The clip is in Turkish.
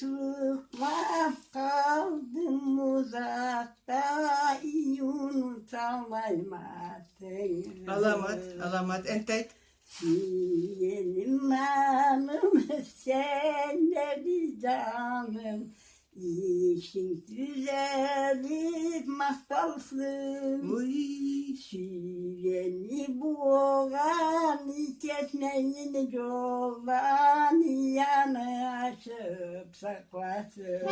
çıkmam kaldım uzakta iyi unutamayım artık. Alamat, entet. Yenim hanım sen de bir canım. İşin düzelir mahtalsın. Uy. Süreni boğan, kesmeyin yoldan, yanı açıp saklasın.